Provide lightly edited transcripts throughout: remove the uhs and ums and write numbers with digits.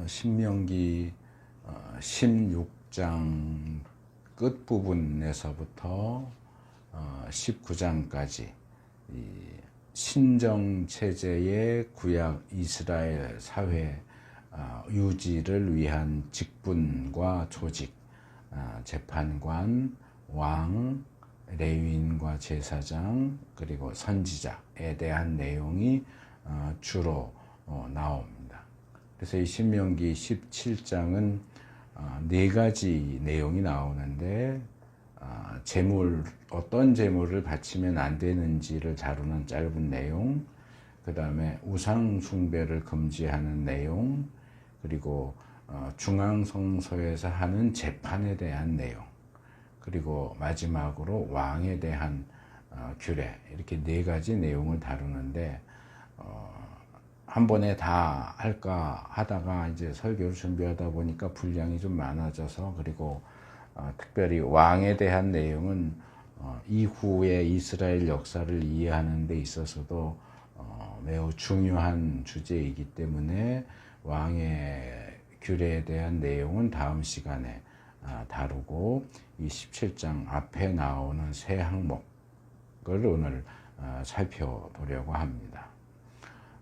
신명기 16장 끝부분에서부터 19장까지 신정체제의 구약 이스라엘 사회 유지를 위한 직분과 조직, 재판관, 왕, 레위인과 제사장, 그리고 선지자에 대한 내용이 주로 나옵니다. 그래서 이 신명기 17장은 네 가지 내용이 나오는데, 어떤 제물을 바치면 안 되는지를 다루는 짧은 내용, 그 다음에 우상 숭배를 금지하는 내용, 그리고 중앙성소에서 하는 재판에 대한 내용, 그리고 마지막으로 왕에 대한 규례, 이렇게 네 가지 내용을 다루는데, 한 번에 다 할까 하다가 이제 설교를 준비하다 보니까 분량이 좀 많아져서, 그리고 특별히 왕에 대한 내용은 이후의 이스라엘 역사를 이해하는 데 있어서도 매우 중요한 주제이기 때문에 왕의 규례에 대한 내용은 다음 시간에 다루고, 이 17장 앞에 나오는 세 항목을 오늘 살펴보려고 합니다.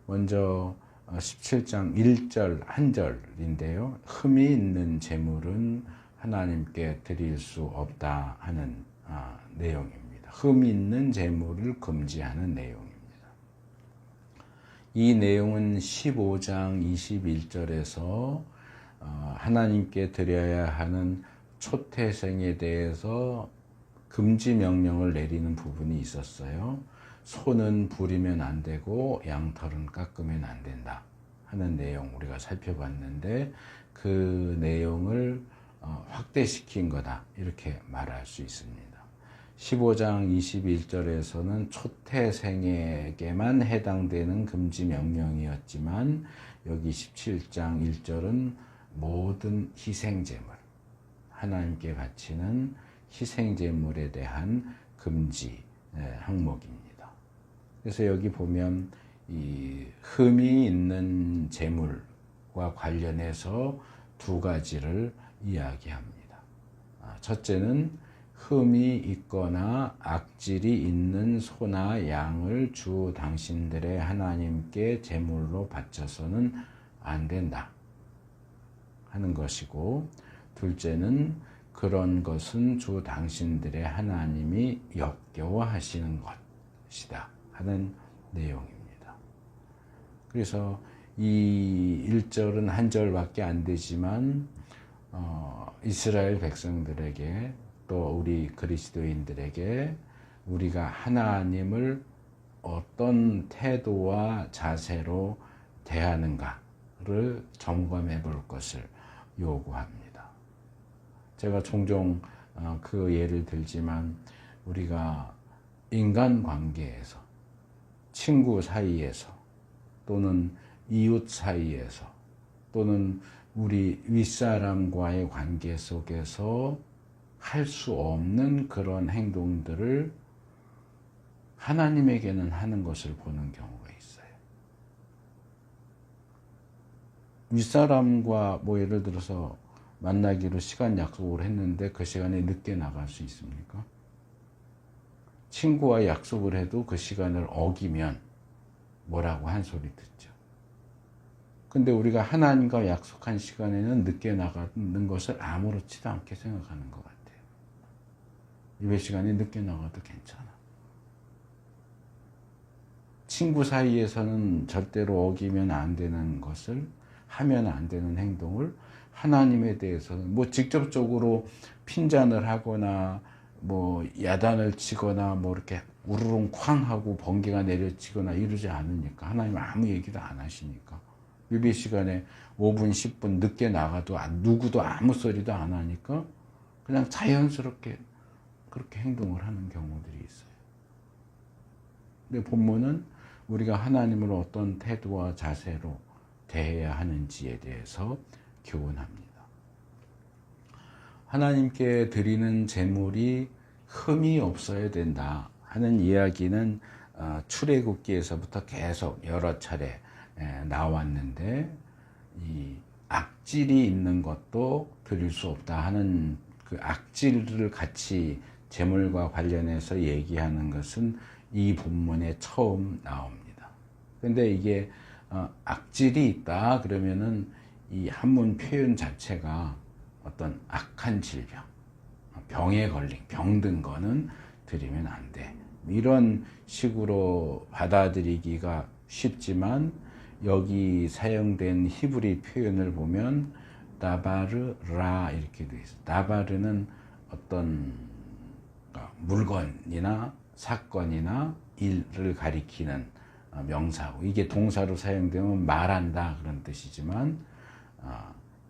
먼저 17장 1절 한 절인데요. 흠이 있는 제물은 하나님께 드릴 수 없다 하는 내용입니다. 흠이 있는 제물을 금지하는 내용입니다. 이 내용은 15장 21절에서 하나님께 드려야 하는 초태생에 대해서 금지 명령을 내리는 부분이 있었어요. 소는 부리면 안 되고 양털은 깎으면 안 된다 하는 내용 우리가 살펴봤는데, 그 내용을 확대시킨 거다 이렇게 말할 수 있습니다. 15장 21절에서는 초태생에게만 해당되는 금지 명령이었지만, 여기 17장 1절은 모든 희생제물, 하나님께 바치는 희생제물에 대한 금지 항목입니다. 그래서 여기 보면 이 흠이 있는 제물과 관련해서 두 가지를 이야기합니다. 첫째는 흠이 있거나 악질이 있는 소나 양을 주 당신들의 하나님께 제물로 바쳐서는 안 된다 하는 것이고, 둘째는 그런 것은 주 당신들의 하나님이 역겨워하시는 것이다 하는 내용입니다. 그래서 이 1절은 한 절밖에 안 되지만 이스라엘 백성들에게, 또 우리 그리스도인들에게 우리가 하나님을 어떤 태도와 자세로 대하는가를 점검해 볼 것을 요구합니다. 제가 종종 그 예를 들지만, 우리가 인간관계에서, 친구 사이에서, 또는 이웃 사이에서, 또는 우리 윗사람과의 관계 속에서 할 수 없는 그런 행동들을 하나님에게는 하는 것을 보는 경우가 있어요. 윗사람과 예를 들어서 만나기로 시간 약속을 했는데 그 시간에 늦게 나갈 수 있습니까? 친구와 약속을 해도 그 시간을 어기면 뭐라고 한 소리 듣죠. 근데 우리가 하나님과 약속한 시간에는 늦게 나가는 것을 아무렇지도 않게 생각하는 것 같아요. 예배 시간에 늦게 나가도 괜찮아. 친구 사이에서는 절대로 어기면 안 되는 것을, 하면 안 되는 행동을 하나님에 대해서는 직접적으로 핀잔을 하거나 야단을 치거나 이렇게 우르릉 쾅 하고 번개가 내려치거나 이러지 않으니까, 하나님은 아무 얘기도 안 하시니까, 예배 시간에 5분 10분 늦게 나가도 누구도 아무 소리도 안 하니까 그냥 자연스럽게 그렇게 행동을 하는 경우들이 있어요. 근데 본문은 우리가 하나님을 어떤 태도와 자세로 대해야 하는지에 대해서 교훈합니다. 하나님께 드리는 제물이 흠이 없어야 된다 하는 이야기는 출애굽기에서부터 계속 여러 차례 나왔는데, 이 악질이 있는 것도 드릴 수 없다 하는 그 악질을 같이 재물과 관련해서 얘기하는 것은 이 본문에 처음 나옵니다. 근데 이게 악질이 있다 그러면은 이 한문 표현 자체가 어떤 악한 질병, 병에 걸린, 병든 거는 드리면 안 돼. 이런 식으로 받아들이기가 쉽지만 여기 사용된 히브리 표현을 보면 다바르라 이렇게 되어 있어요. 다바르는 어떤 물건이나 사건이나 일을 가리키는 명사고, 이게 동사로 사용되면 말한다 그런 뜻이지만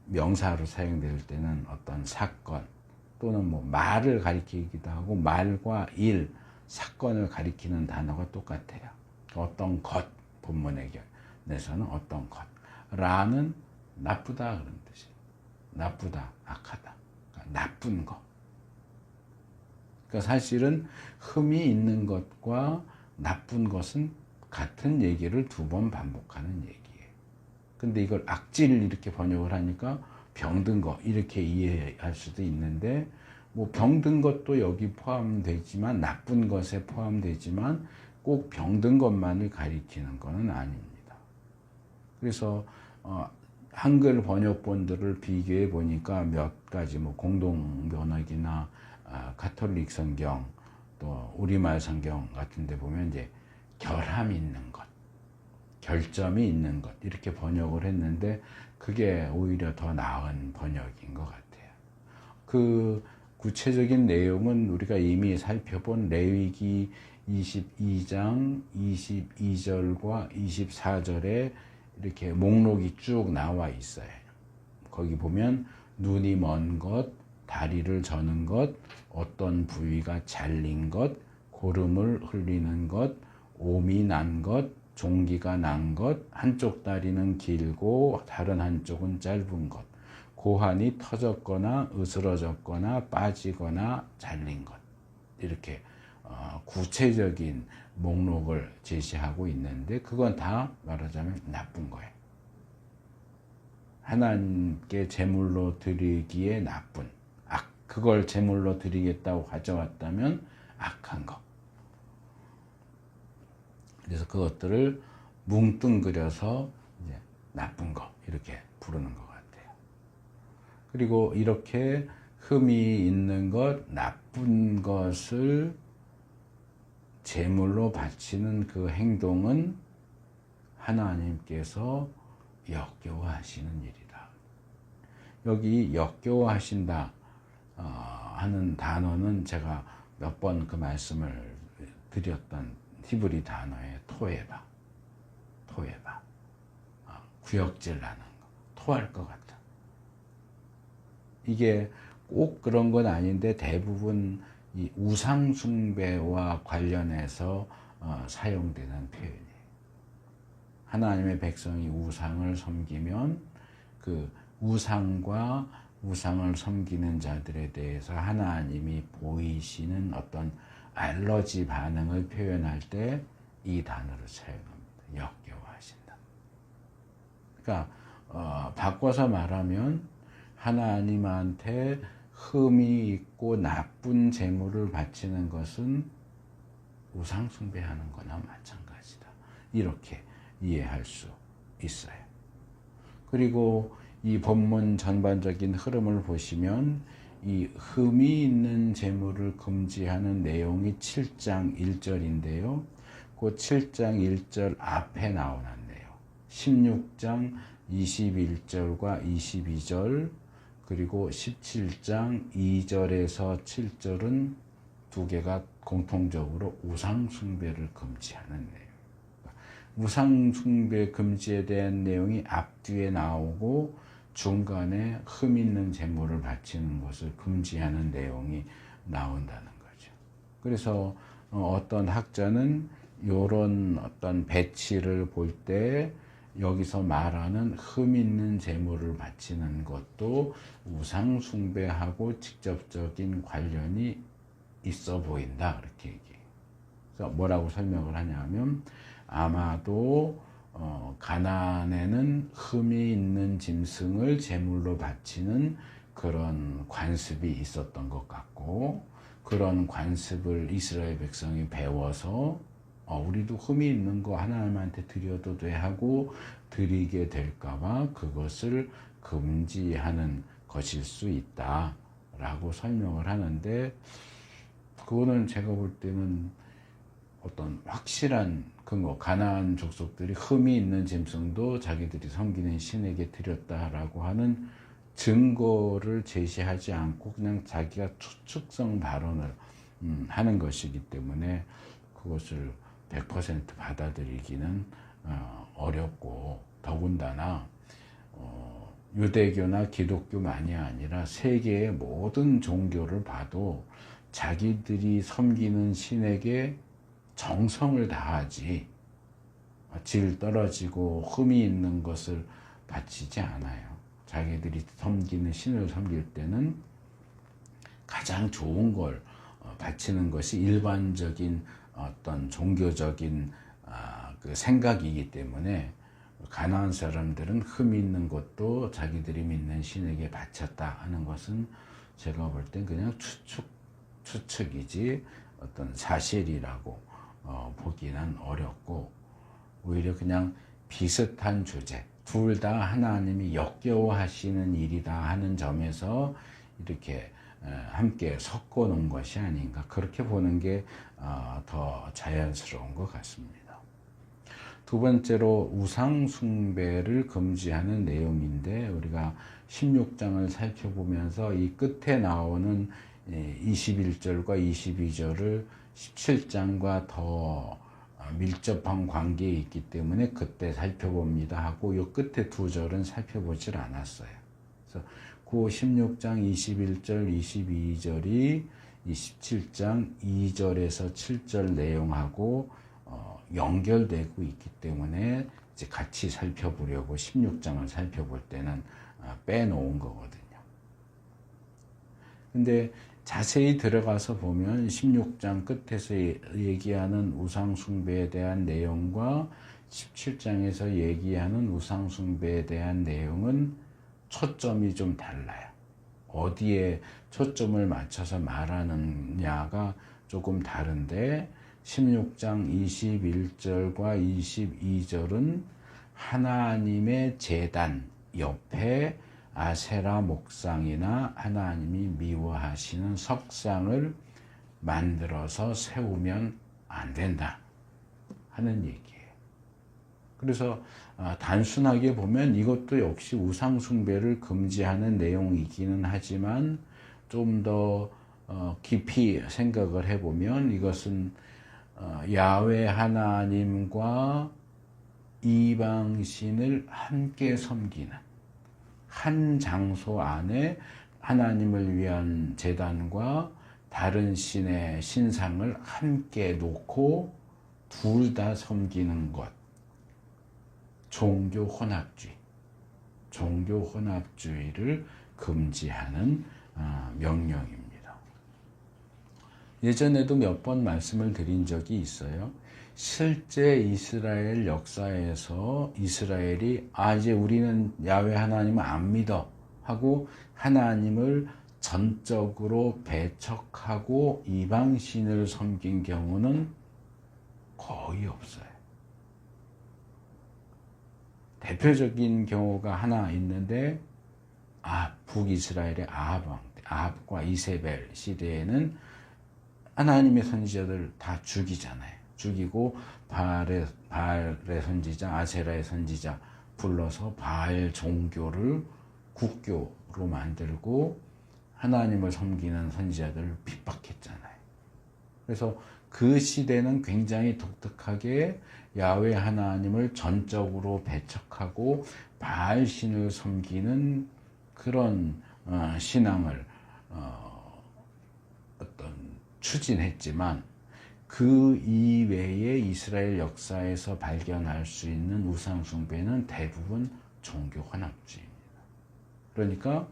명사로 사용될 때는 어떤 사건 또는 뭐 말을 가리키기도 하고, 말과 일, 사건을 가리키는 단어가 똑같아요. 어떤 것, 본문에서는 어떤 것. 라는 나쁘다 그런 뜻이에요. 나쁘다, 악하다, 그러니까 나쁜 것. 그러니까 사실은 흠이 있는 것과 나쁜 것은 같은 얘기를 두 번 반복하는 얘기예요. 근데 이걸 악질 이렇게 번역을 하니까 병든 거 이렇게 이해할 수도 있는데, 뭐 병든 것도 여기 포함되지만, 나쁜 것에 포함되지만 꼭 병든 것만을 가리키는 것은 아닙니다. 그래서 한글 번역본들을 비교해 보니까 몇 가지, 뭐 공동 번역이나 가톨릭 성경, 또 우리말 성경 같은 데 보면 이제 결함 있는 것, 결점이 있는 것 이렇게 번역을 했는데, 그게 오히려 더 나은 번역인 것 같아요. 그 구체적인 내용은 우리가 이미 살펴본 레위기 22장 22절과 24절에 이렇게 목록이 쭉 나와 있어요. 거기 보면 눈이 먼 것, 다리를 저는 것, 어떤 부위가 잘린 것, 고름을 흘리는 것, 옴이 난 것, 종기가 난 것, 한쪽 다리는 길고 다른 한쪽은 짧은 것, 고환이 터졌거나 으스러졌거나 빠지거나 잘린 것, 이렇게 구체적인 목록을 제시하고 있는데, 그건 다 말하자면 나쁜 거예요. 하나님께 제물로 드리기에 나쁜, 그걸 제물로 드리겠다고 가져왔다면 악한 것. 그래서 그것들을 뭉뚱그려서 이제 나쁜 것 이렇게 부르는 것 같아요. 그리고 이렇게 흠이 있는 것, 나쁜 것을 제물로 바치는 그 행동은 하나님께서 역겨워하시는 일이다. 여기 역겨워하신다 하는 단어는 제가 몇 번 그 말씀을 드렸던 히브리 단어의 토에바, 구역질 나는 거, 토할 것 같다. 이게 꼭 그런 건 아닌데 대부분 이 우상 숭배와 관련해서 사용되는 표현이에요. 하나님의 백성이 우상을 섬기면 그 우상과 우상을 섬기는 자들에 대해서 하나님이 보이시는 어떤 알러지 반응을 표현할 때 이 단어를 사용합니다. 역겨워하신다. 그러니까 바꿔서 말하면 하나님한테 흠이 있고 나쁜 재물을 바치는 것은 우상 숭배하는 거나 마찬가지다. 이렇게 이해할 수 있어요. 그리고 이 본문 전반적인 흐름을 보시면 이 흠이 있는 재물을 금지하는 내용이 7장 1절인데요. 그 7장 1절 앞에 나오는 내용, 16장 21절과 22절, 그리고 17장 2절에서 7절은 두 개가 공통적으로 우상 숭배를 금지하는 내용. 우상 숭배 금지에 대한 내용이 앞뒤에 나오고 중간에 흠 있는 제물을 바치는 것을 금지하는 내용이 나온다는 거죠. 그래서 어떤 학자는 이런 어떤 배치를 볼 때 여기서 말하는 흠 있는 제물을 바치는 것도 우상 숭배하고 직접적인 관련이 있어 보인다, 그렇게 얘기해요. 그래서 뭐라고 설명을 하냐면, 아마도 가나안에는 흠이 있는 짐승을 제물로 바치는 그런 관습이 있었던 것 같고, 그런 관습을 이스라엘 백성이 배워서 우리도 흠이 있는 거 하나님한테 드려도 돼 하고 드리게 될까봐 그것을 금지하는 것일 수 있다 라고 설명을 하는데, 그거는 제가 볼 때는 어떤 확실한 근거, 가나안 족속들이 흠이 있는 짐승도 자기들이 섬기는 신에게 드렸다라고 하는 증거를 제시하지 않고 그냥 자기가 추측성 발언을 하는 것이기 때문에 그것을 100% 받아들이기는 어렵고, 더군다나 유대교나 기독교만이 아니라 세계의 모든 종교를 봐도 자기들이 섬기는 신에게 정성을 다하지 질 떨어지고 흠이 있는 것을 바치지 않아요. 자기들이 섬기는 신을 섬길 때는 가장 좋은 걸 바치는 것이 일반적인 어떤 종교적인 그 생각이기 때문에, 가나안 사람들은 흠이 있는 것도 자기들이 믿는 신에게 바쳤다 하는 것은 제가 볼 땐 그냥 추측이지 어떤 사실이라고 보기는 어렵고, 오히려 그냥 비슷한 주제, 둘 다 하나님이 역겨워하시는 일이다 하는 점에서 이렇게 함께 섞어 놓은 것이 아닌가, 그렇게 보는 게 더 자연스러운 것 같습니다. 두 번째로 우상 숭배를 금지하는 내용인데, 우리가 16장을 살펴보면서 이 끝에 나오는 21절과 22절을 17장과 더 밀접한 관계에 있기 때문에 그때 살펴봅니다 하고, 이 끝에 두 절은 살펴보질 않았어요. 그래서 그 16장 21절, 22절이 이 17장 2절에서 7절 내용하고 연결되고 있기 때문에 이제 같이 살펴보려고 16장을 살펴볼 때는 빼놓은 거거든요. 근데 자세히 들어가서 보면 16장 끝에서 얘기하는 우상숭배에 대한 내용과 17장에서 얘기하는 우상숭배에 대한 내용은 초점이 좀 달라요. 어디에 초점을 맞춰서 말하느냐가 조금 다른데, 16장 21절과 22절은 하나님의 제단 옆에 아세라 목상이나 하나님이 미워하시는 석상을 만들어서 세우면 안 된다 하는 얘기예요. 그래서 단순하게 보면 이것도 역시 우상숭배를 금지하는 내용이기는 하지만, 좀 더 깊이 생각을 해보면 이것은 야훼 하나님과 이방신을 함께 섬기는 한 장소 안에 하나님을 위한 제단과 다른 신의 신상을 함께 놓고 둘 다 섬기는 것, 종교 혼합주의를 금지하는 명령입니다. 예전에도 몇 번 말씀을 드린 적이 있어요. 실제 이스라엘 역사에서 이스라엘이 이제 우리는 야훼 하나님을 안 믿어 하고 하나님을 전적으로 배척하고 이방신을 섬긴 경우는 거의 없어요. 대표적인 경우가 하나 있는데, 북이스라엘의 아합과 이세벨 시대에는 하나님의 선지자들 다 죽이잖아요. 죽이고 바알의 선지자, 아세라의 선지자 불러서 바알 종교를 국교로 만들고 하나님을 섬기는 선지자들을 핍박했잖아요. 그래서 그 시대는 굉장히 독특하게 야훼 하나님을 전적으로 배척하고 바알 신을 섬기는 그런 신앙을 추진했지만, 그 이외에 이스라엘 역사에서 발견할 수 있는 우상숭배는 대부분 종교 혼합주의입니다. 그러니까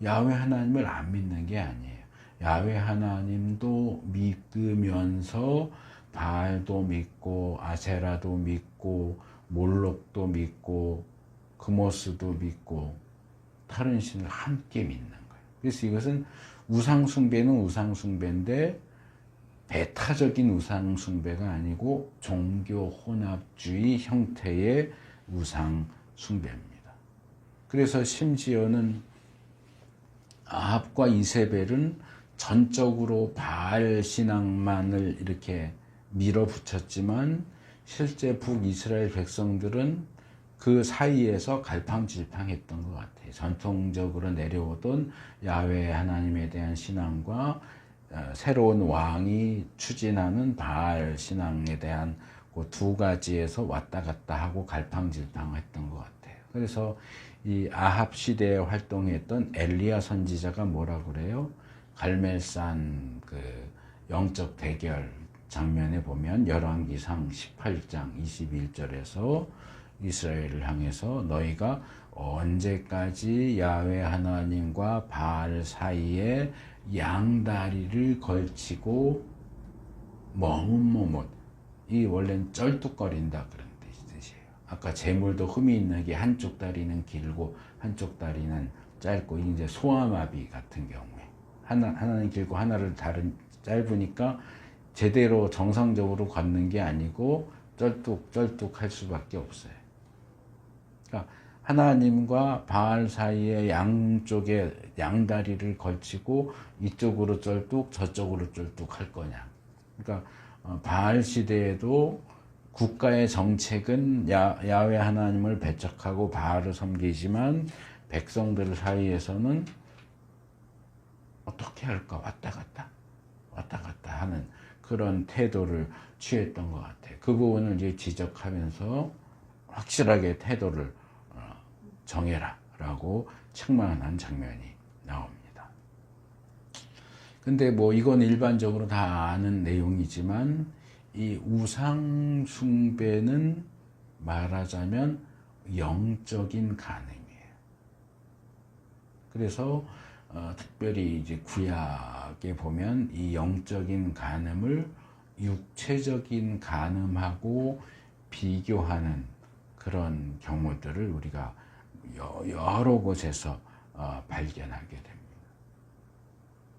야훼 하나님을 안 믿는 게 아니에요. 야훼 하나님도 믿으면서 바알도 믿고 아세라도 믿고 몰록도 믿고 그모스도 믿고 다른 신을 함께 믿는 거예요. 그래서 이것은 우상숭배는 우상숭배인데 배타적인 우상숭배가 아니고 종교 혼합주의 형태의 우상숭배입니다. 그래서 심지어는 아합과 이세벨은 전적으로 바알 신앙만을 이렇게 밀어붙였지만 실제 북이스라엘 백성들은 그 사이에서 갈팡질팡했던 것 같아요. 전통적으로 내려오던 야훼 하나님에 대한 신앙과 새로운 왕이 추진하는 바알 신앙에 대한 그 두 가지에서 왔다 갔다 하고 갈팡질팡했던 것 같아요. 그래서 이 아합 시대에 활동했던 엘리야 선지자가 뭐라 그래요? 갈멜산 그 영적 대결 장면에 보면 열왕기상 18장 21절에서 이스라엘을 향해서 너희가 언제까지 야훼 하나님과 바알 사이에 양다리를 걸치고 머뭇머뭇, 이 원래는 쩔뚝거린다 그런 뜻이에요. 아까 재물도 흠이 있는 게 한쪽 다리는 길고 한쪽 다리는 짧고, 이제 소아마비 같은 경우에 하나는 길고 하나를 다른 짧으니까 제대로 정상적으로 걷는 게 아니고 쩔뚝쩔뚝 할 수밖에 없어요. 그러니까 하나님과 바알 사이에 양쪽에 양다리를 걸치고 이쪽으로 쩔뚝 저쪽으로 쩔뚝 할 거냐. 그러니까 바알 시대에도 국가의 정책은 야훼 하나님을 배척하고 바알을 섬기지만 백성들 사이에서는 어떻게 할까 왔다 갔다 하는 그런 태도를 취했던 것 같아요. 그 부분을 이제 지적하면서 확실하게 태도를 정해라 라고 책망한 장면이 나옵니다. 근데 뭐 이건 일반적으로 다 아는 내용이지만 이 우상 숭배는 말하자면 영적인 간음이에요. 그래서 특별히 이제 구약에 보면 이 영적인 간음을 육체적인 간음하고 비교하는 그런 경우들을 우리가 여러 곳에서 발견하게 됩니다.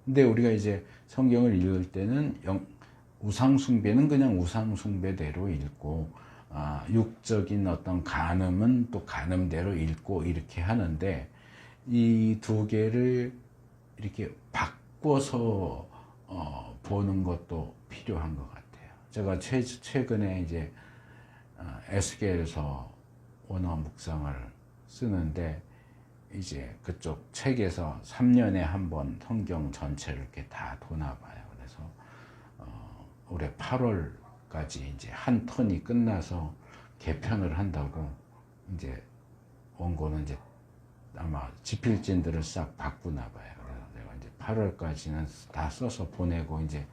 근데 우리가 이제 성경을 읽을 때는 우상숭배는 그냥 우상숭배대로 읽고 육적인 어떤 간음은 또 간음대로 읽고 이렇게 하는데, 이 두 개를 이렇게 바꿔서 보는 것도 필요한 것 같아요. 제가 최근에 이제 에스겔서 원어 묵상을 쓰는데, 이제 그쪽 책에서 3년에 한 번 성경 전체를 이렇게 다 도나봐요. 그래서 올해 8월까지 이제 한 턴이 끝나서 개편을 한다고, 이제 원고는 이제 아마 지필진들을 싹 바꾸나 봐요. 그래서 내가 이제 8월까지는 다 써서 보내고 이제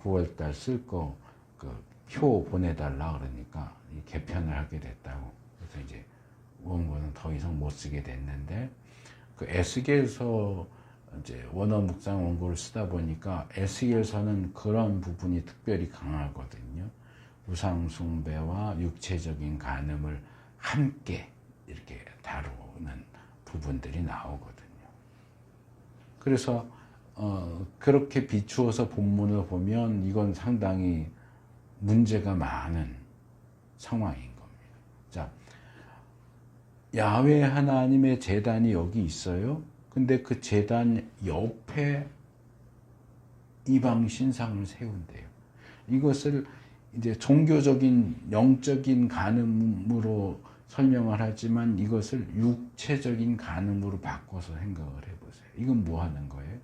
9월달 쓸 거 그 표 보내달라 그러니까 이 개편을 하게 됐다고. 그래서 이제 원고는 더 이상 못 쓰게 됐는데, 그 에스겔서 이제 원어 묵상 원고를 쓰다 보니까 에스겔서는 그런 부분이 특별히 강하거든요. 우상 숭배와 육체적인 간음을 함께 이렇게 다루는 부분들이 나오거든요. 그래서 그렇게 비추어서 본문을 보면 이건 상당히 문제가 많은 상황인 겁니다. 자, 야훼 하나님의 제단이 여기 있어요. 근데 그 제단 옆에 이방 신상을 세운대요. 이것을 이제 종교적인 영적인 간음으로 설명을 하지만 이것을 육체적인 간음으로 바꿔서 생각을 해보세요. 이건 뭐 하는 거예요?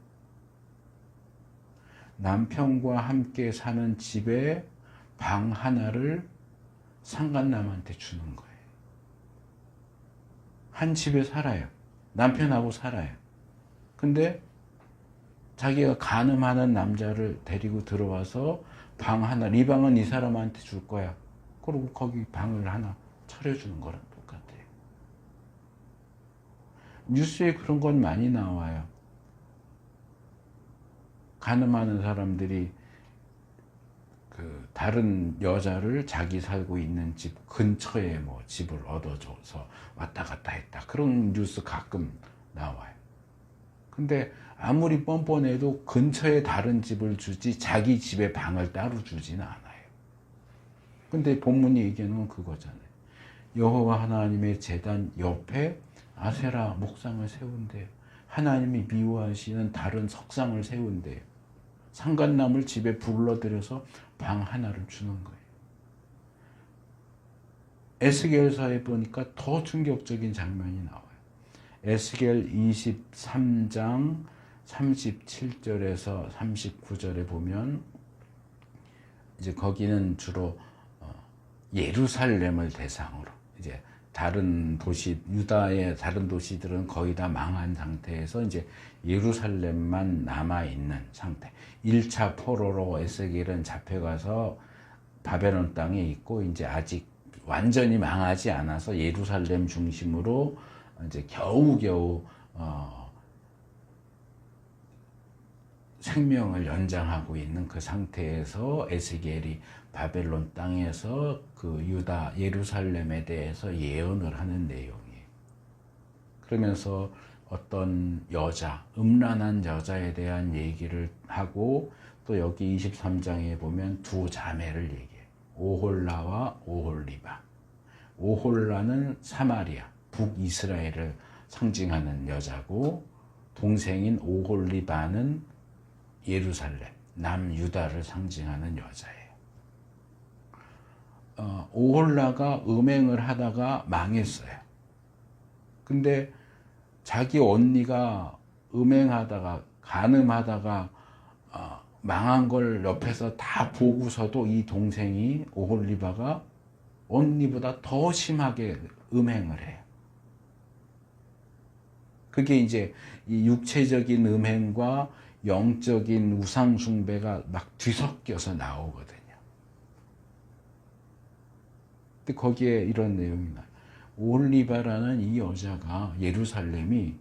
남편과 함께 사는 집에 방 하나를 상간남한테 주는 거예요. 한 집에 살아요. 남편하고 살아요. 근데 자기가 간음하는 남자를 데리고 들어와서 방 하나, 이 방은 이 사람한테 줄 거야. 그리고 거기 방을 하나 차려주는 거랑 똑같아요. 뉴스에 그런 건 많이 나와요. 간음하는 사람들이 그 다른 여자를 자기 살고 있는 집 근처에 뭐 집을 얻어줘서 왔다 갔다 했다. 그런 뉴스 가끔 나와요. 근데 아무리 뻔뻔해도 근처에 다른 집을 주지 자기 집에 방을 따로 주지는 않아요. 근데 본문이 얘기하는 건 그거잖아요. 여호와 하나님의 제단 옆에 아세라 목상을 세운대요. 하나님이 미워하시는 다른 석상을 세운대요. 상갓남을 집에 불러들여서 방 하나를 주는 거예요. 에스겔서에 보니까 더 충격적인 장면이 나와요. 에스겔 23장 37절에서 39절에 보면 이제 거기는 주로 예루살렘을 대상으로 이제 다른 도시, 유다의 다른 도시들은 거의 다 망한 상태에서 이제 예루살렘만 남아있는 상태. 1차 포로로 에스겔은 잡혀가서 바벨론 땅에 있고 이제 아직 완전히 망하지 않아서 예루살렘 중심으로 이제 겨우겨우 생명을 연장하고 있는 그 상태에서 에스겔이 바벨론 땅에서 그 유다 예루살렘에 대해서 예언을 하는 내용이에요. 그러면서 어떤 여자, 음란한 여자에 대한 얘기를 하고 또 여기 23장에 보면 두 자매를 얘기해요. 오홀라와 오홀리바. 오홀라는 사마리아, 북이스라엘을 상징하는 여자고 동생인 오홀리바는 예루살렘, 남유다를 상징하는 여자예요. 오홀라가 음행을 하다가 망했어요. 근데 자기 언니가 음행하다가 간음하다가 망한 걸 옆에서 다 보고서도 이 동생이 오홀리바가 언니보다 더 심하게 음행을 해요. 그게 이제 이 육체적인 음행과 영적인 우상 숭배가 막 뒤섞여서 나오거든요. 근데 거기에 이런 내용이 나요. 오홀리바라는 이 여자가 예루살렘이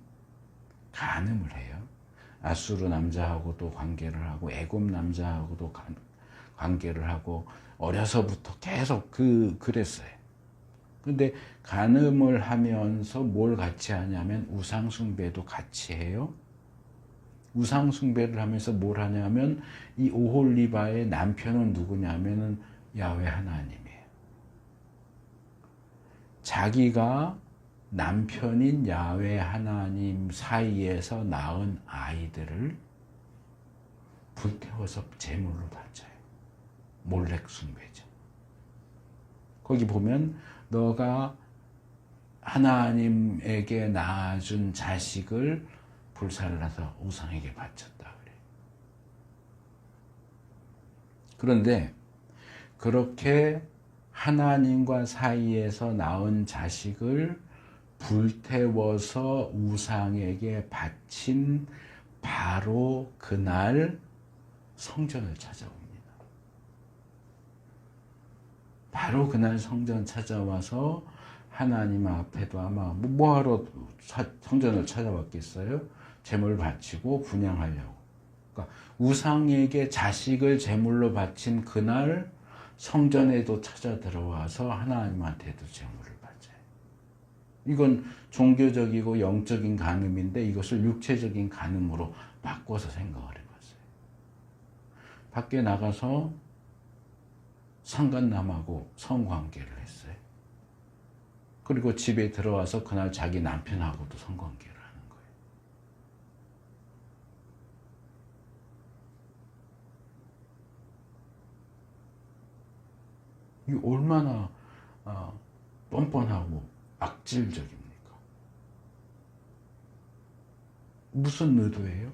간음을 해요. 아수르 남자하고도 관계를 하고 애굽 남자하고도 관계를 하고 어려서부터 계속 그랬어요. 근데 간음을 하면서 뭘 같이 하냐면 우상 숭배도 같이 해요. 우상 숭배를 하면서 뭘 하냐면 이 오홀리바의 남편은 누구냐면은 야훼 하나님이에요. 자기가 남편인 야훼 하나님 사이에서 낳은 아이들을 불태워서 제물로 바쳐요. 몰렉 숭배죠. 거기 보면 너가 하나님에게 낳아준 자식을 불살라서 우상에게 바쳤다 그래요. 그런데 그렇게 하나님과 사이에서 낳은 자식을 불태워서 우상에게 바친 바로 그날 성전을 찾아옵니다. 바로 그날 성전 찾아와서 하나님 앞에도 아마 뭐하러 성전을 찾아왔겠어요? 제물 바치고 분향하려고. 그러니까 우상에게 자식을 제물로 바친 그날 성전에도 찾아 들어와서 하나님한테도 제물을 바쳐요. 이건 종교적이고 영적인 간음인데 이것을 육체적인 간음으로 바꿔서 생각을 해봤어요. 밖에 나가서 상간남하고 성관계를 했어요. 그리고 집에 들어와서 그날 자기 남편하고도 성관계를 하는 거예요. 이게 얼마나 뻔뻔하고 악질적입니까? 무슨 의도예요?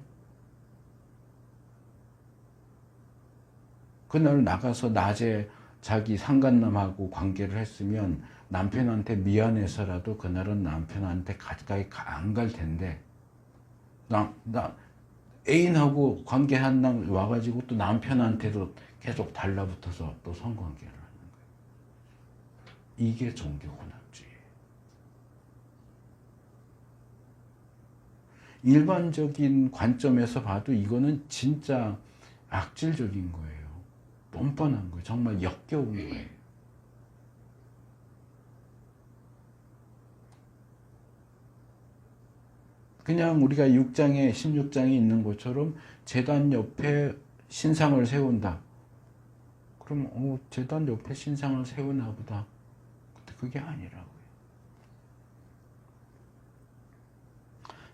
그날 나가서 낮에 자기 상간남하고 관계를 했으면 남편한테 미안해서라도 그날은 남편한테 가까이 안 갈 텐데 나 애인하고 관계한 날 와가지고 또 남편한테도 계속 달라붙어서 또 성관계를 하는 거예요. 이게 종교 혼합주의예요. 일반적인 관점에서 봐도 이거는 진짜 악질적인 거예요. 뻔뻔한 거예요. 정말 역겨운 거예요. 그냥 우리가 16장에 있는 것처럼 제단 옆에 신상을 세운다. 그럼 제단 옆에 신상을 세우나 보다. 근데 그게 아니라고요.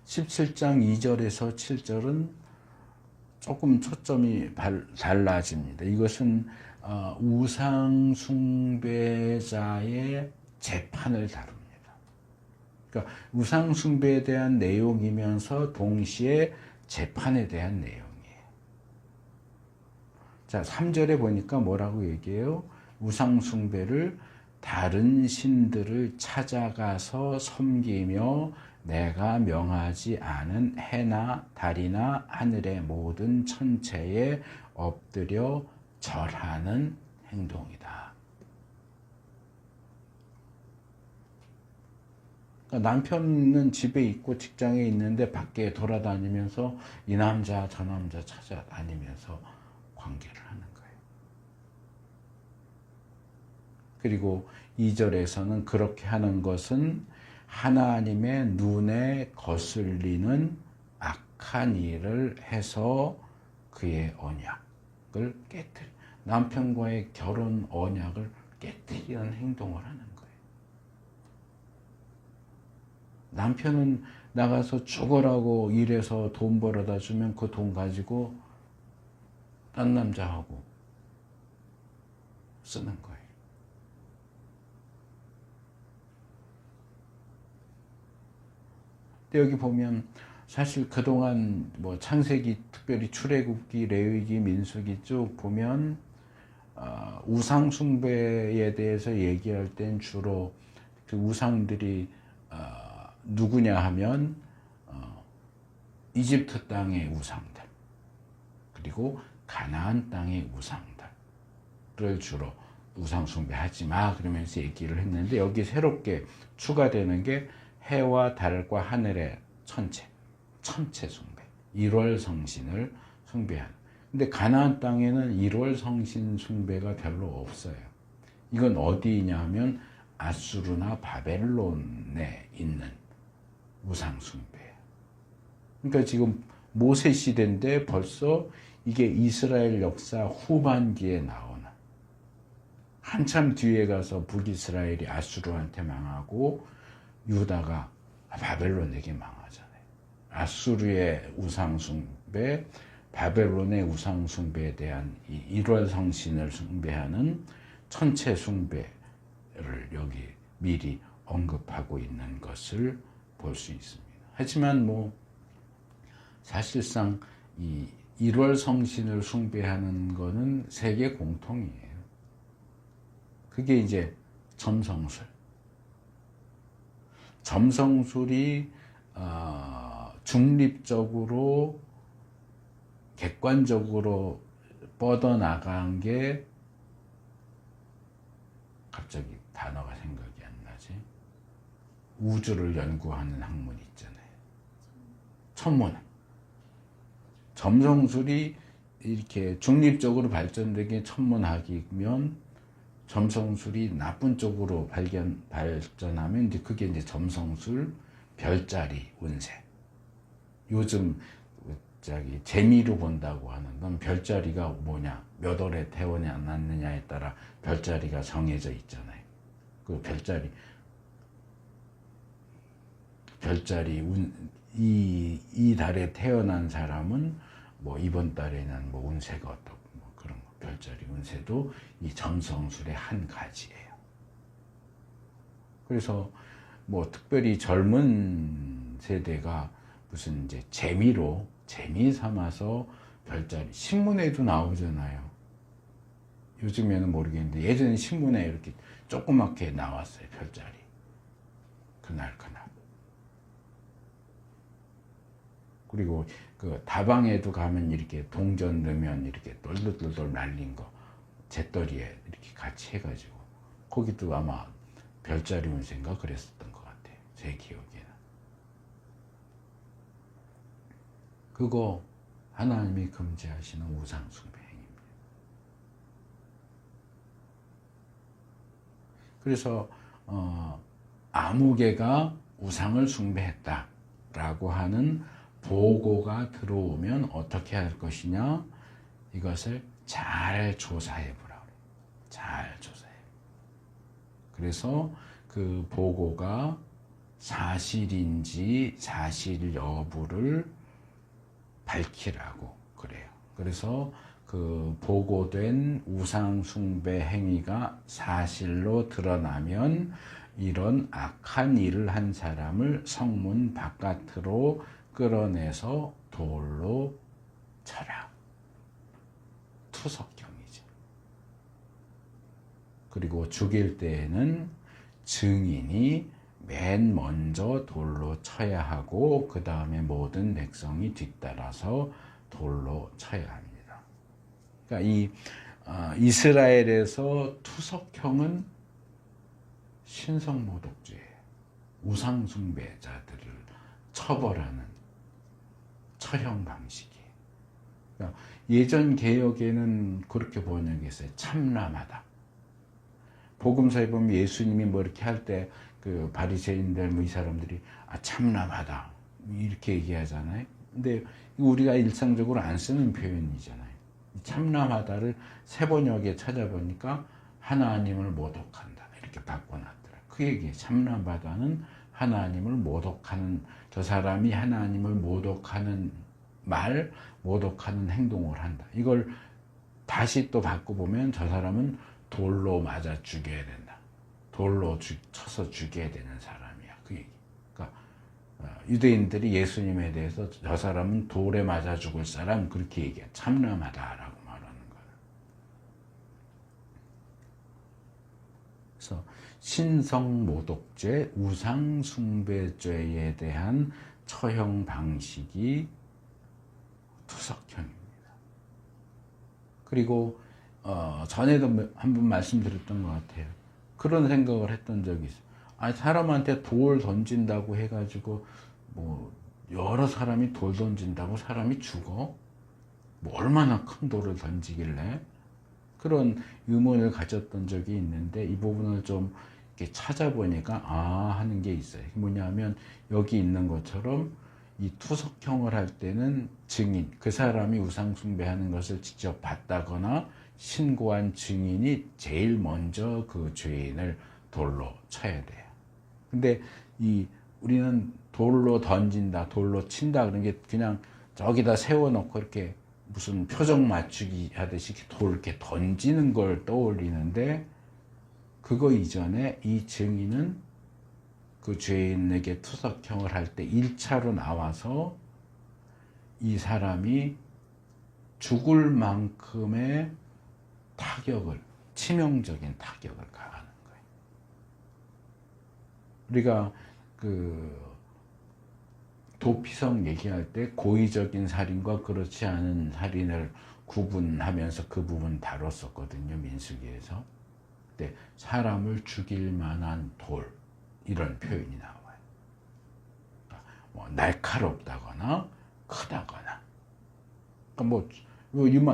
17장 2절에서 7절은 조금 초점이 달라집니다. 이것은 우상 숭배자의 재판을 다룹니다. 그러니까 우상 숭배에 대한 내용이면서 동시에 재판에 대한 내용이에요. 자, 3절에 보니까 뭐라고 얘기해요? 우상 숭배를 다른 신들을 찾아가서 섬기며 내가 명하지 않은 해나 달이나 하늘의 모든 천체에 엎드려 절하는 행동이다. 그러니까 남편은 집에 있고 직장에 있는데 밖에 돌아다니면서 이 남자 저 남자 찾아다니면서 관계를 하는 거예요. 그리고 2절에서는 그렇게 하는 것은 하나님의 눈에 거슬리는 악한 일을 해서 그의 언약을 깨뜨려, 남편과의 결혼 언약을 깨뜨리는 행동을 하는 거예요. 남편은 나가서 죽으라고 일해서 돈 벌어다 주면 그 돈 가지고 딴 남자하고 쓰는 거예요. 근데 여기 보면 사실 그동안 뭐 창세기, 특별히 출애굽기, 레위기, 민수기 쭉 보면 우상 숭배에 대해서 얘기할 땐 주로 그 우상들이 누구냐 하면 이집트 땅의 우상들, 그리고 가나안 땅의 우상들을 주로 우상 숭배하지 마 그러면서 얘기를 했는데, 여기 새롭게 추가되는 게 해와 달과 하늘의 천체 숭배, 1월 성신을 숭배하는. 근데 가나안 땅에는 1월 성신 숭배가 별로 없어요. 이건 어디냐 하면 아수르나 바벨론에 있는 우상 숭배예요. 그러니까 지금 모세 시대인데 벌써 이게 이스라엘 역사 후반기에 나오는, 한참 뒤에 가서 북이스라엘이 아수르한테 망하고 유다가 바벨론에게 망하잖아요. 아수르의 우상숭배, 바벨론의 우상숭배에 대한 이 1월 성신을 숭배하는 천체 숭배를 여기 미리 언급하고 있는 것을 볼 수 있습니다. 하지만 뭐 사실상 이 1월 성신을 숭배하는 것은 세계 공통이에요. 그게 이제 점성술. 점성술이 중립적으로 객관적으로 뻗어나간 게, 갑자기 단어가 생각이 안 나지? 우주를 연구하는 학문 있잖아요. 천문학. 점성술이 이렇게 중립적으로 발전되게 천문학이면, 점성술이 나쁜 쪽으로 발전하면 이제 그게 이제 점성술, 별자리, 운세. 요즘 재미로 본다고 하는 건 별자리가 뭐냐, 몇 월에 태어났느냐에 따라 별자리가 정해져 있잖아요. 그 별자리 이 달에 태어난 사람은 뭐 이번 달에는 뭐 운세가 어떻고 뭐 그런 거, 별자리 운세도 이 점성술의 한 가지예요. 그래서 뭐 특별히 젊은 세대가 무슨 이제 재미 삼아서 별자리, 신문에도 나오잖아요. 요즘에는 모르겠는데 예전에 신문에 이렇게 조그맣게 나왔어요. 별자리. 그날. 그리고 그 다방에도 가면 이렇게 동전 넣으면 이렇게 똘똘똘똘 날린 거, 재떨이에 이렇게 같이 해가지고, 거기도 아마 별자리 운세인가 그랬었던 것 같아요. 제 기억에는. 그거 하나님이 금지하시는 우상 숭배 행위입니다. 그래서 아무개가 우상을 숭배했다라고 하는 보고가 들어오면 어떻게 할 것이냐? 이것을 잘 조사해 보라. 잘 조사해. 그래서 그 보고가 사실인지 사실 여부를 밝히라고 그래요. 그래서 그 보고된 우상 숭배 행위가 사실로 드러나면 이런 악한 일을 한 사람을 성문 바깥으로 끌어내서 돌로 쳐라. 투석형이죠. 그리고 죽일 때에는 증인이 맨 먼저 돌로 쳐야 하고 그 다음에 모든 백성이 뒤따라서 돌로 쳐야 합니다. 그러니까 이 이스라엘에서 투석형은 신성모독죄예요. 우상숭배자들을 처벌하는 처형 방식이에요. 그러니까 예전 개역에는 그렇게 번역했어요. 참람하다. 복음서에 보면 예수님이 뭐 이렇게 할 때 그 바리새인들 뭐 이 사람들이 참람하다 이렇게 얘기하잖아요. 근데 우리가 일상적으로 안 쓰는 표현이잖아요. 참람하다를 세 번역에 찾아보니까 하나님을 모독한다 이렇게 바꿔놨더라. 그 얘기예요. 참람하다는 하나님을 모독하는, 저 사람이 하나님을 모독하는 말, 모독하는 행동을 한다. 이걸 다시 또 바꿔보면 저 사람은 돌로 맞아 죽여야 된다. 돌로 쳐서 죽여야 되는 사람이야. 그 얘기. 그러니까 유대인들이 예수님에 대해서 저 사람은 돌에 맞아 죽을 사람 그렇게 얘기해. 참람하다라고 말하는 거예요. 그래서 신성모독죄, 우상숭배죄에 대한 처형 방식이 투석형입니다. 그리고 전에도 한 번 말씀드렸던 것 같아요. 그런 생각을 했던 적이 있어요. 사람한테 돌 던진다고 해가지고 뭐 여러 사람이 돌 던진다고 사람이 죽어? 뭐 얼마나 큰 돌을 던지길래? 그런 의문을 가졌던 적이 있는데 이 부분을 좀 이렇게 찾아보니까 하는 게 있어요. 뭐냐면 여기 있는 것처럼 이 투석형을 할 때는 증인, 그 사람이 우상숭배하는 것을 직접 봤다거나 신고한 증인이 제일 먼저 그 죄인을 돌로 쳐야 돼요. 근데 우리는 돌로 던진다, 돌로 친다 그런 게 그냥 저기다 세워놓고 이렇게 무슨 표정 맞추기 하듯이 돌 이렇게 던지는 걸 떠올리는데, 그거 이전에 이 증인은 그 죄인에게 투석형을 할 때 1차로 나와서 이 사람이 죽을 만큼의 타격을, 치명적인 타격을 가하는 거예요. 우리가 그 도피성 얘기할 때 고의적인 살인과 그렇지 않은 살인을 구분하면서 그 부분 다뤘었거든요, 민수기에서. 근데 사람을 죽일 만한 돌, 이런 표현이 나와요. 뭐 날카롭다거나 크다거나. 그러니까 뭐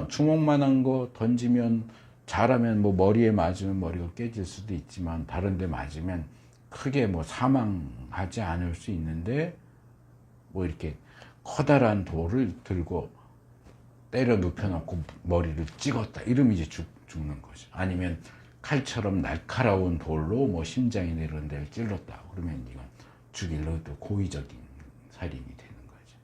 주먹만한 거 던지면 잘하면 뭐 머리에 맞으면 머리가 깨질 수도 있지만 다른 데 맞으면 크게 뭐 사망하지 않을 수 있는데, 뭐 이렇게 커다란 돌을 들고 때려 눕혀놓고 머리를 찍었다 이러면 이제 죽는 거죠. 아니면 칼처럼 날카로운 돌로 뭐 심장이나 이런 데를 찔렀다 그러면 이건 죽일로 또 고의적인 살인이 되는 거죠.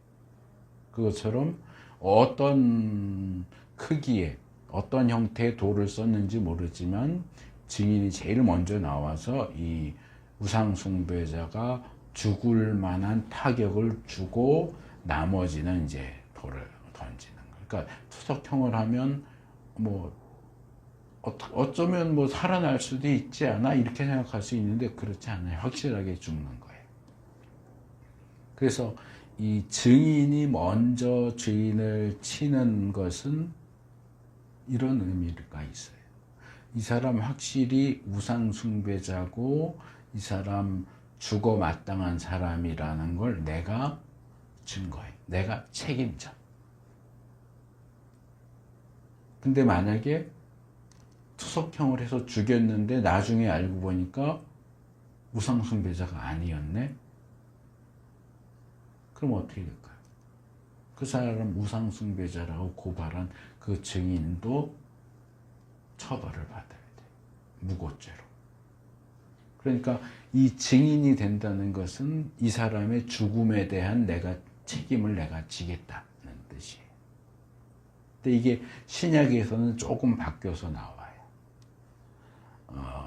그것처럼 어떤 크기의 어떤 형태의 돌을 썼는지 모르지만 증인이 제일 먼저 나와서 이 우상숭배자가 죽을 만한 타격을 주고 나머지는 이제 돌을 던지는 거예요. 그러니까 투석형을 하면 뭐 어쩌면 뭐 살아날 수도 있지 않아? 이렇게 생각할 수 있는데 그렇지 않아요. 확실하게 죽는 거예요. 그래서 이 증인이 먼저 죄인을 치는 것은 이런 의미가 있어요. 이 사람 확실히 우상숭배자고 이 사람 죽어 마땅한 사람이라는 걸 내가 증거해. 내가 책임져. 근데 만약에 투석형을 해서 죽였는데 나중에 알고 보니까 우상숭배자가 아니었네? 그럼 어떻게 될까요? 그 사람 우상숭배자라고 고발한 그 증인도 처벌을 받아야 돼. 무고죄로. 그러니까 이 증인이 된다는 것은 이 사람의 죽음에 대한 책임을 내가 지겠다는 뜻이에요. 근데 이게 신약에서는 조금 바뀌어서 나와요.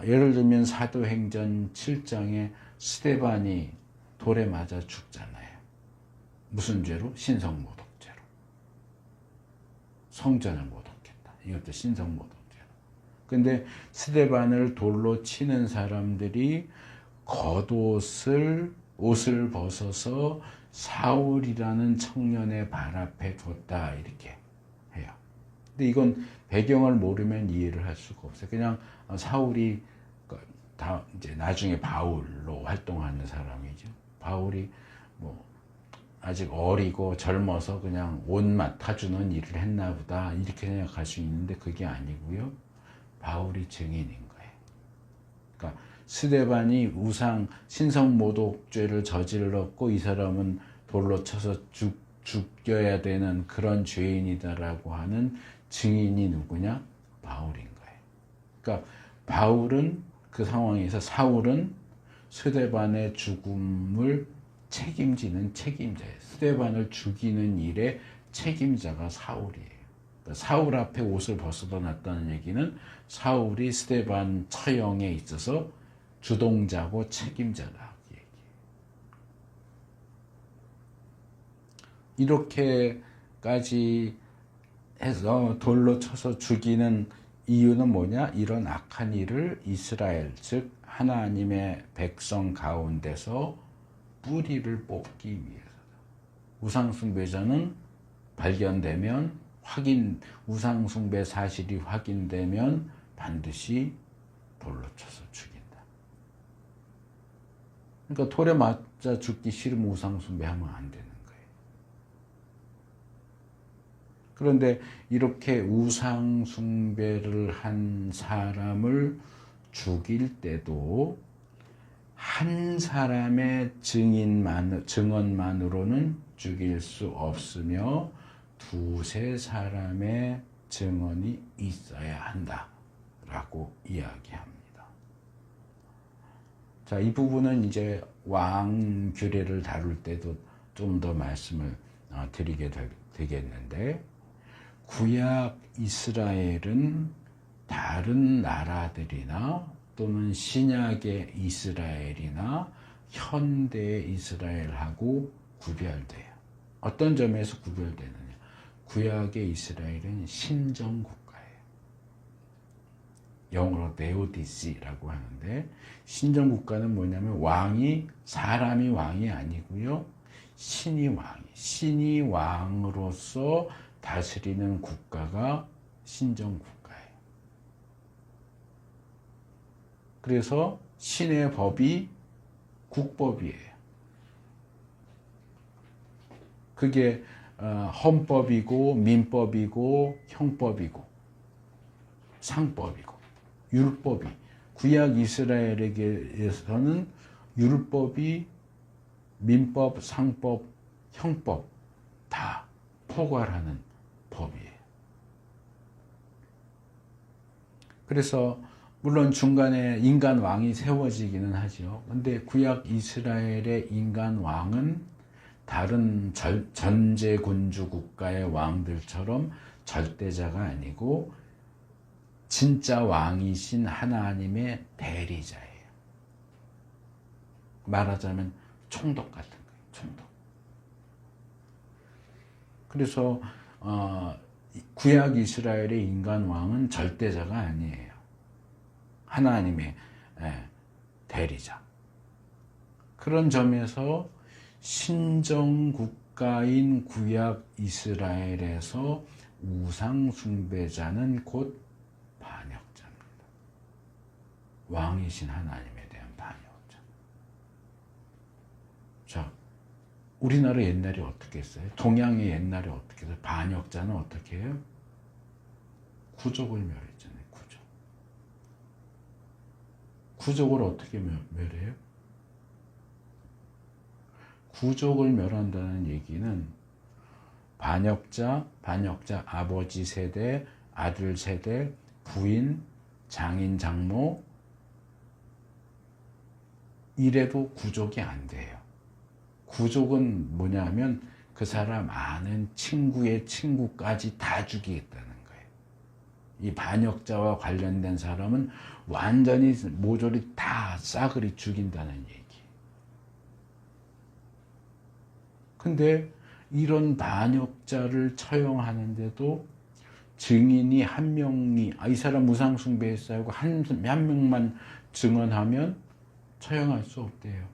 예를 들면 사도행전 7장에 스데반이 돌에 맞아 죽잖아요. 무슨 죄로? 신성모독죄로. 성전을 모독했다. 이것도 신성모독죄로. 근데 스데반을 돌로 치는 사람들이 옷을 벗어서 사울이라는 청년의 발 앞에 뒀다, 이렇게 해요. 근데 이건 배경을 모르면 이해를 할 수가 없어요. 그냥 사울이 이제 나중에 바울로 활동하는 사람이죠. 바울이 아직 어리고 젊어서 그냥 옷 맡아주는 일을 했나 보다, 이렇게 생각할 수 있는데 그게 아니고요. 바울이 증인인 거예요. 그러니까 스데반이 신성모독죄를 저질렀고 이 사람은 돌로 쳐서 죽여야 되는 그런 죄인이다라고 하는 증인이 누구냐? 바울인 거예요. 그러니까 바울은 그 상황에서 사울은 스데반의 죽음을 책임지는 책임자예요. 스데반을 죽이는 일의 책임자가 사울이에요. 그러니까 사울 앞에 옷을 벗어다 놨다는 얘기는 사울이 스데반 처형에 있어서 주동자고 책임자다, 그 얘기예요. 이렇게까지 해서 돌로 쳐서 죽이는 이유는 뭐냐? 이런 악한 일을 이스라엘, 즉 하나님의 백성 가운데서 뿌리를 뽑기 위해서다. 우상숭배자는 발견되면 우상숭배 사실이 확인되면 반드시 돌로 쳐서 죽인다. 그러니까 돌에 맞아 죽기 싫으면 우상숭배하면 안 되는 거예요. 그런데 이렇게 우상숭배를 한 사람을 죽일 때도 한 사람의 증언만으로는 죽일 수 없으며 두세 사람의 증언이 있어야 한다라고 이야기합니다. 자, 이 부분은 이제 왕규례를 다룰 때도 좀 더 말씀을 드리게 되겠는데, 구약 이스라엘은 다른 나라들이나 또는 신약의 이스라엘이나 현대의 이스라엘하고 구별돼요. 어떤 점에서 구별되느냐? 구약의 이스라엘은 신정국가예요. 영어로 데오디시라고 하는데, 신정국가는 뭐냐면 사람이 왕이 아니고요, 신이 왕으로서 다스리는 국가가 신정국가예요. 그래서 신의 법이 국법이에요. 그게 헌법이고 민법이고 형법이고 상법이고 율법이, 구약 이스라엘에게서는 율법이 민법, 상법, 형법 다 포괄하는 법이에요. 그래서 물론 중간에 인간 왕이 세워지기는 하죠. 근데 구약 이스라엘의 인간 왕은 다른 전제군주 국가의 왕들처럼 절대자가 아니고 진짜 왕이신 하나님의 대리자예요. 말하자면 총독 같은 거예요. 총독. 그래서 구약 이스라엘의 인간 왕은 절대자가 아니에요. 하나님의 대리자. 그런 점에서 신정국가인 구약 이스라엘에서 우상숭배자는 곧 반역자입니다. 왕이신 하나님에 대한 반역자. 자, 우리나라 옛날에 어떻게 했어요? 동양의 옛날에 어떻게 해서 반역자는 어떻게 해요? 구족을 멸했잖아요. 구족. 구족을 어떻게 멸해요? 구족을 멸한다는 얘기는 반역자, 아버지 세대, 아들 세대, 부인, 장인, 장모 이래도 구족이 안 돼요. 구족은 뭐냐면 그 사람 아는 친구의 친구까지 다 죽이겠다는 거예요. 이 반역자와 관련된 사람은 완전히 모조리 다 싸그리 죽인다는 얘기. 근데 이런 반역자를 처형하는데도 증인이 한 명이 이 사람 우상숭배했어요 하고 한 명만 증언하면 처형할 수 없대요.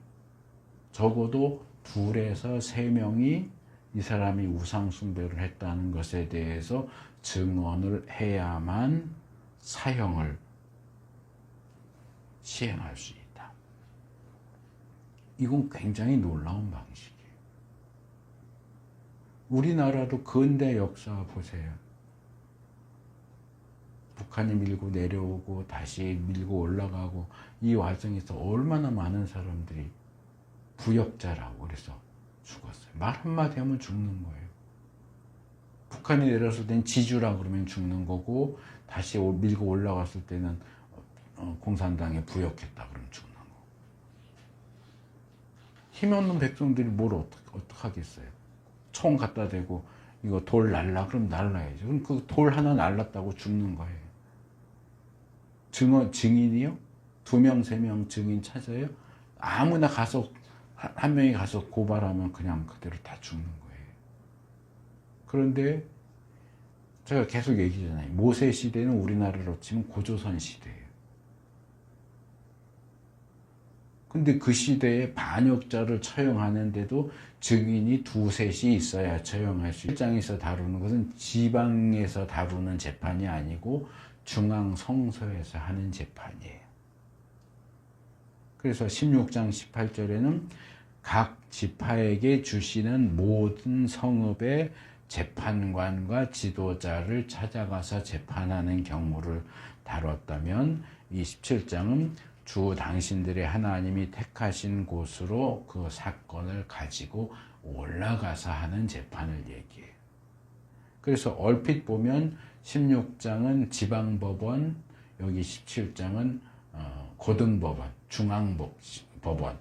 적어도 2에서 3명이 이 사람이 우상숭배를 했다는 것에 대해서 증언을 해야만 사형을 시행할 수 있다. 이건 굉장히 놀라운 방식이에요. 우리나라도 근대 역사 보세요. 북한이 밀고 내려오고 다시 밀고 올라가고 이 과정에서 얼마나 많은 사람들이 부역자라고 그래서 죽었어요. 말 한마디 하면 죽는 거예요. 북한이 내렸을 땐 지주라 그러면 죽는 거고 다시 밀고 올라갔을 때는 공산당에 부역했다 그러면 죽는 거고. 힘없는 백성들이 뭘 어떡하겠어요. 총 갖다 대고 이거 돌 날라 그럼 날라야죠. 그럼 그 돌 하나 날랐다고 죽는 거예요. 증인이요? 2명, 3명 증인 찾아요? 아무나 가서 한 명이 가서 고발하면 그냥 그대로 다 죽는 거예요. 그런데 제가 계속 얘기하잖아요. 모세 시대는 우리나라로 치면 고조선 시대예요. 근데 그 시대에 반역자를 처형하는데도 증인이 2, 3이 있어야 처형할 수 있어요. 실장에서 다루는 것은 지방에서 다루는 재판이 아니고 중앙성서에서 하는 재판이에요. 그래서 16장 18절에는 각 지파에게 주시는 모든 성읍의 재판관과 지도자를 찾아가서 재판하는 경우를 다뤘다면 이 17장은 주 당신들의 하나님이 택하신 곳으로 그 사건을 가지고 올라가서 하는 재판을 얘기해요. 그래서 얼핏 보면 16장은 지방법원, 여기 17장은 고등법원, 중앙법원을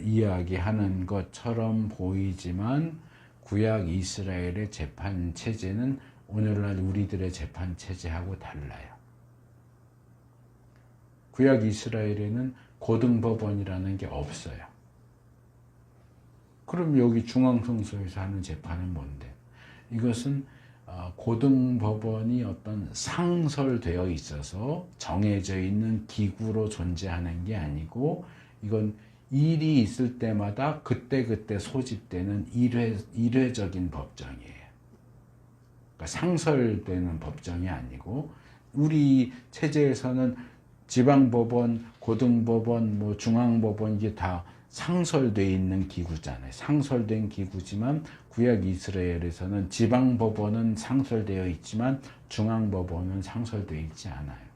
이야기하는 것처럼 보이지만 구약 이스라엘의 재판 체제는 오늘날 우리들의 재판 체제하고 달라요. 구약 이스라엘에는 고등법원이라는 게 없어요. 그럼 여기 중앙성소에서 하는 재판은 뭔데? 이것은 고등법원이 어떤 상설되어 있어서 정해져 있는 기구로 존재하는 게 아니고 이건 일이 있을 때마다 그때그때 소집되는 일회적인 법정이에요. 그러니까 상설되는 법정이 아니고 우리 체제에서는 지방법원, 고등법원, 중앙법원 이게 다 상설되어 있는 기구잖아요. 상설된 기구지만 구약 이스라엘에서는 지방법원은 상설되어 있지만 중앙법원은 상설되어 있지 않아요.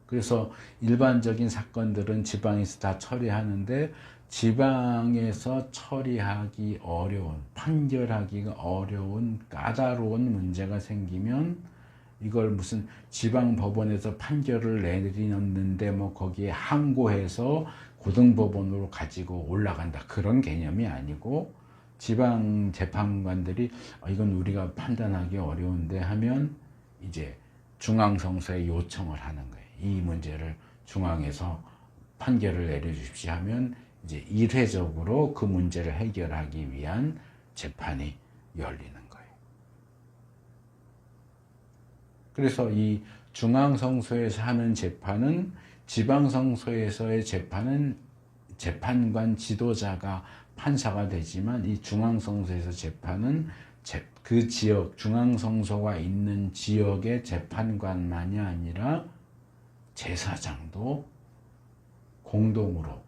그래서 일반적인 사건들은 지방에서 다 처리하는데 지방에서 처리하기 어려운, 판결하기가 어려운 까다로운 문제가 생기면 이걸 무슨 지방법원에서 판결을 내리는데 거기에 항고해서 고등법원으로 가지고 올라간다. 그런 개념이 아니고 지방 재판관들이 이건 우리가 판단하기 어려운데 하면 이제 중앙성서에 요청을 하는 거예요. 이 문제를 중앙에서 판결을 내려주십시오 하면 이제 일회적으로 그 문제를 해결하기 위한 재판이 열리는 거예요. 그래서 이 중앙성소에서 하는 재판은 지방성소에서의 재판은 재판관 지도자가 판사가 되지만 이 중앙성소에서 재판은 그 지역, 중앙성소가 있는 지역의 재판관만이 아니라 제사장도 공동으로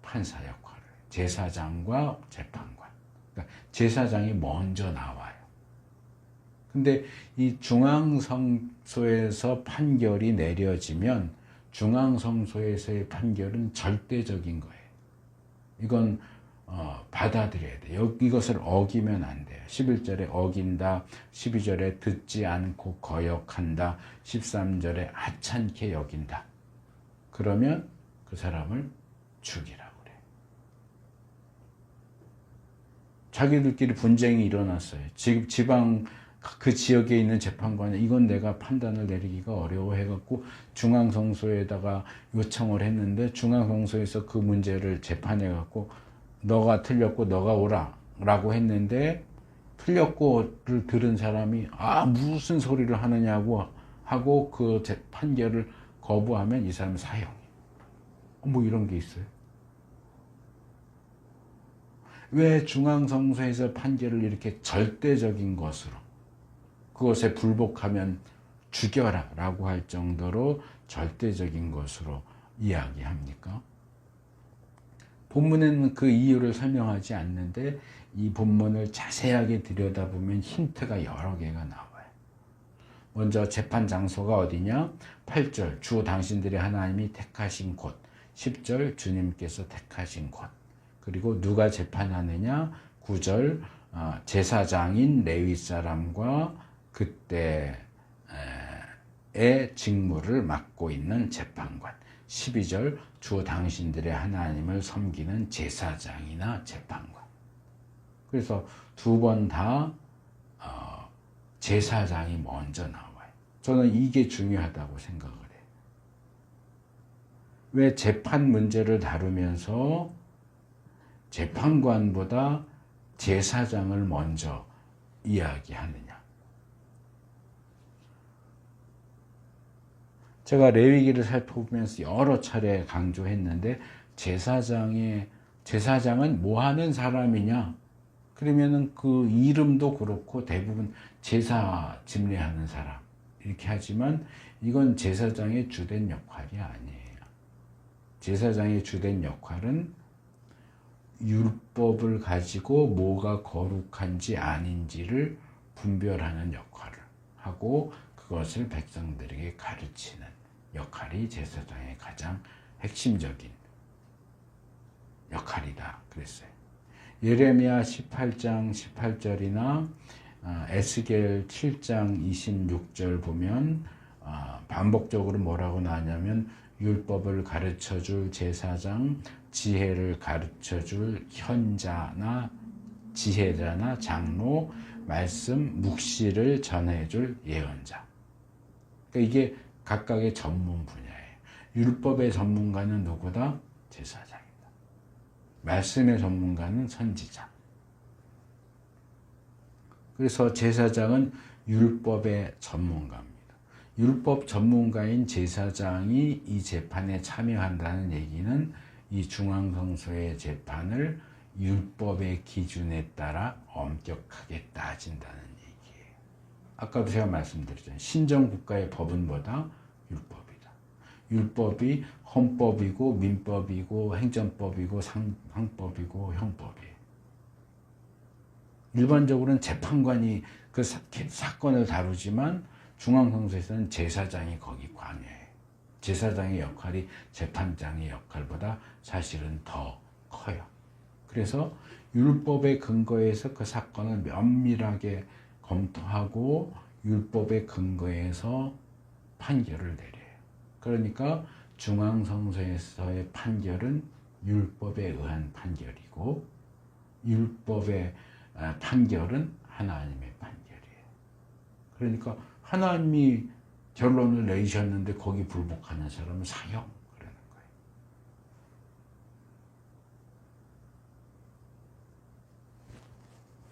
판사 역할을 해요. 제사장과 재판관. 그러니까 제사장이 먼저 나와요. 근데 이 중앙성소에서 판결이 내려지면 중앙성소에서의 판결은 절대적인 거예요. 이건 받아들여야 돼요. 이것을 어기면 안 돼요. 11절에 어긴다, 12절에 듣지 않고 거역한다, 13절에 하찮게 여긴다. 그러면 그 사람을 죽이라고 그래요. 자기들끼리 분쟁이 일어났어요. 지방 그 지역에 있는 재판관이 이건 내가 판단을 내리기가 어려워해갖고 중앙성소에다가 요청을 했는데 중앙성소에서 그 문제를 재판해갖고 너가 틀렸고 너가 오라 라고 했는데 틀렸고를 들은 사람이 무슨 소리를 하느냐고 하고 그 판결을 거부하면 이 사람은 사형이에요. 뭐 이런 게 있어요. 왜 중앙성소에서 판결을 이렇게 절대적인 것으로 그것에 불복하면 죽여라 라고 할 정도로 절대적인 것으로 이야기합니까? 본문에는 그 이유를 설명하지 않는데 이 본문을 자세하게 들여다보면 힌트가 여러 개가 나와요. 먼저 재판 장소가 어디냐? 8절 주 당신들의 하나님이 택하신 곳, 10절 주님께서 택하신 곳, 그리고 누가 재판하느냐? 9절 제사장인 레위 사람과 그때의 직무를 맡고 있는 재판관, 12절 주 당신들의 하나님을 섬기는 제사장이나 재판관. 그래서 두 번 다 제사장이 먼저 나와요. 저는 이게 중요하다고 생각을 해요. 왜 재판 문제를 다루면서 재판관보다 제사장을 먼저 이야기하느냐? 제가 레위기를 살펴보면서 여러 차례 강조했는데 제사장은 뭐 하는 사람이냐? 그러면은 그 이름도 그렇고 대부분 제사 집례하는 사람 이렇게 하지만 이건 제사장의 주된 역할이 아니에요. 제사장의 주된 역할은 율법을 가지고 뭐가 거룩한지 아닌지를 분별하는 역할을 하고 그것을 백성들에게 가르치는 역할이 제사장의 가장 핵심적인 역할이다 그랬어요. 예레미야 18장 18절이나 에스겔 7장 26절 보면 반복적으로 뭐라고 나왔냐면 율법을 가르쳐줄 제사장, 지혜를 가르쳐줄 현자나 지혜자나 장로, 말씀, 묵시를 전해줄 예언자. 그러니까 이게 각각의 전문 분야예요. 율법의 전문가는 누구다? 제사장이다. 말씀의 전문가는 선지자. 그래서 제사장은 율법의 전문가입니다. 율법 전문가인 제사장이 이 재판에 참여한다는 얘기는 이 중앙성소의 재판을 율법의 기준에 따라 엄격하게 따진다는 얘기예요. 아까도 제가 말씀드렸잖아요. 신정국가의 법은 뭐다? 율법이다. 율법이 헌법이고 민법이고 행정법이고 상법이고 형법이에요. 일반적으로는 재판관이 그 사건을 다루지만 중앙성소에서는 제사장이 거기 관여해요. 제사장의 역할이 재판장의 역할보다 사실은 더 커요. 그래서 율법의 근거에서 그 사건을 면밀하게 검토하고 율법의 근거에서 판결을 내려요. 그러니까 중앙성소에서의 판결은 율법에 의한 판결이고 율법의 판결은 하나님의 판결이에요. 그러니까 하나님이 결론을 내리셨는데 거기 불복하는 사람은 사형 그러는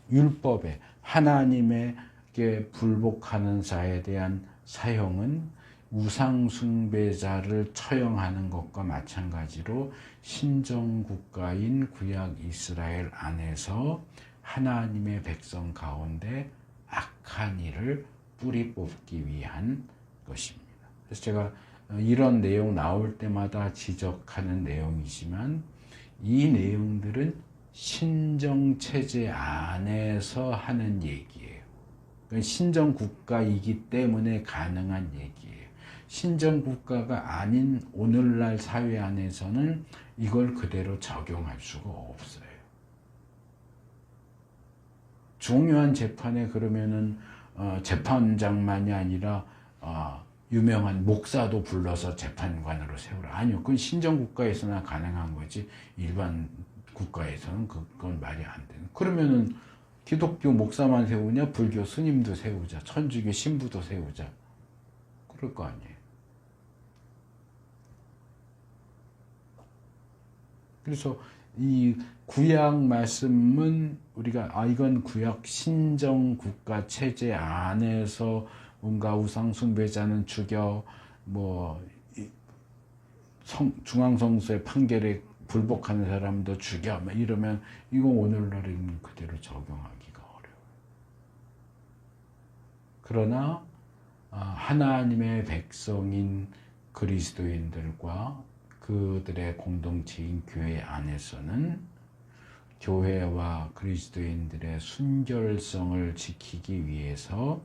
거예요. 율법에 하나님에게 불복하는 자에 대한 사형은 우상숭배자를 처형하는 것과 마찬가지로 신정국가인 구약 이스라엘 안에서 하나님의 백성 가운데 악한 일을 뿌리 뽑기 위한 것입니다. 그래서 제가 이런 내용 나올 때마다 지적하는 내용이지만 이 내용들은 신정체제 안에서 하는 얘기예요. 신정국가이기 때문에 가능한 얘기예요. 신정국가가 아닌 오늘날 사회 안에서는 이걸 그대로 적용할 수가 없어요. 중요한 재판에 그러면은 재판장만이 아니라 유명한 목사도 불러서 재판관으로 세우라. 아니요. 그건 신정국가에서나 가능한 거지 일반 국가에서는 그건 말이 안 되는. 그러면은 기독교 목사만 세우냐? 불교 스님도 세우자. 천주교 신부도 세우자. 그럴 거 아니에요. 그래서 이 구약 말씀은 우리가 이건 구약 신정 국가 체제 안에서 뭔가 우상 숭배자는 죽여 중앙성수의 판결에 불복하는 사람도 죽여 이러면 이거 오늘날에는 그대로 적용하기가 어려워요. 그러나 하나님의 백성인 그리스도인들과 그들의 공동체인 교회 안에서는 교회와 그리스도인들의 순결성을 지키기 위해서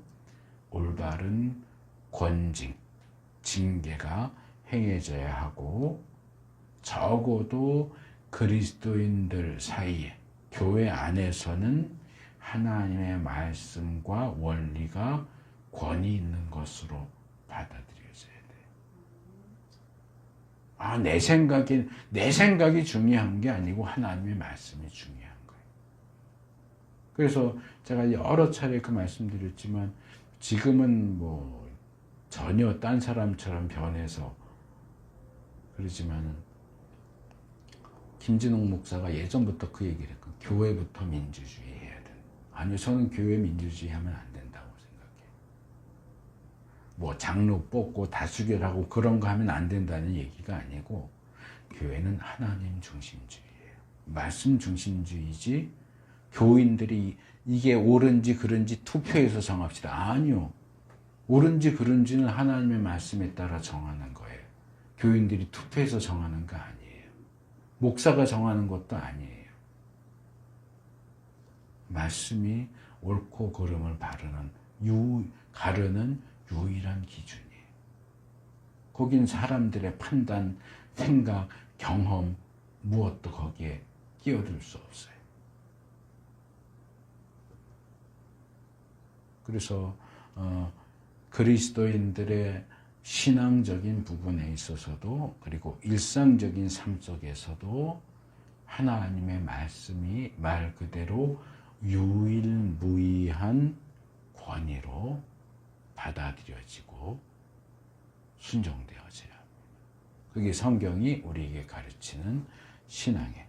올바른 권징, 징계가 행해져야 하고 적어도 그리스도인들 사이에 교회 안에서는 하나님의 말씀과 원리가 권위 있는 것으로 받아들여져야 돼요. 내 생각이 중요한 게 아니고 하나님의 말씀이 중요한 거예요. 그래서 제가 여러 차례 그 말씀드렸지만 지금은 전혀 딴 사람처럼 변해서 그러지만은 김진홍 목사가 예전부터 그 얘기를 했고 교회부터 민주주의 해야 된다. 아니요, 저는 교회 민주주의 하면 안 된다고 생각해요. 장로 뽑고 다수결하고 그런 거 하면 안 된다는 얘기가 아니고 교회는 하나님 중심주의예요. 말씀 중심주의지 교인들이 이게 옳은지 그른지 투표해서 정합시다. 아니요. 옳은지 그른지는 하나님의 말씀에 따라 정하는 거예요. 교인들이 투표해서 정하는 거 아니에요. 목사가 정하는 것도 아니에요. 말씀이 옳고 그름을 가르는 유일한 기준이에요. 거긴 사람들의 판단, 생각, 경험 무엇도 거기에 끼어들 수 없어요. 그래서 그리스도인들의 신앙적인 부분에 있어서도 그리고 일상적인 삶 속에서도 하나님의 말씀이 말 그대로 유일무이한 권위로 받아들여지고 순종되어져야 합니다. 그게 성경이 우리에게 가르치는 신앙의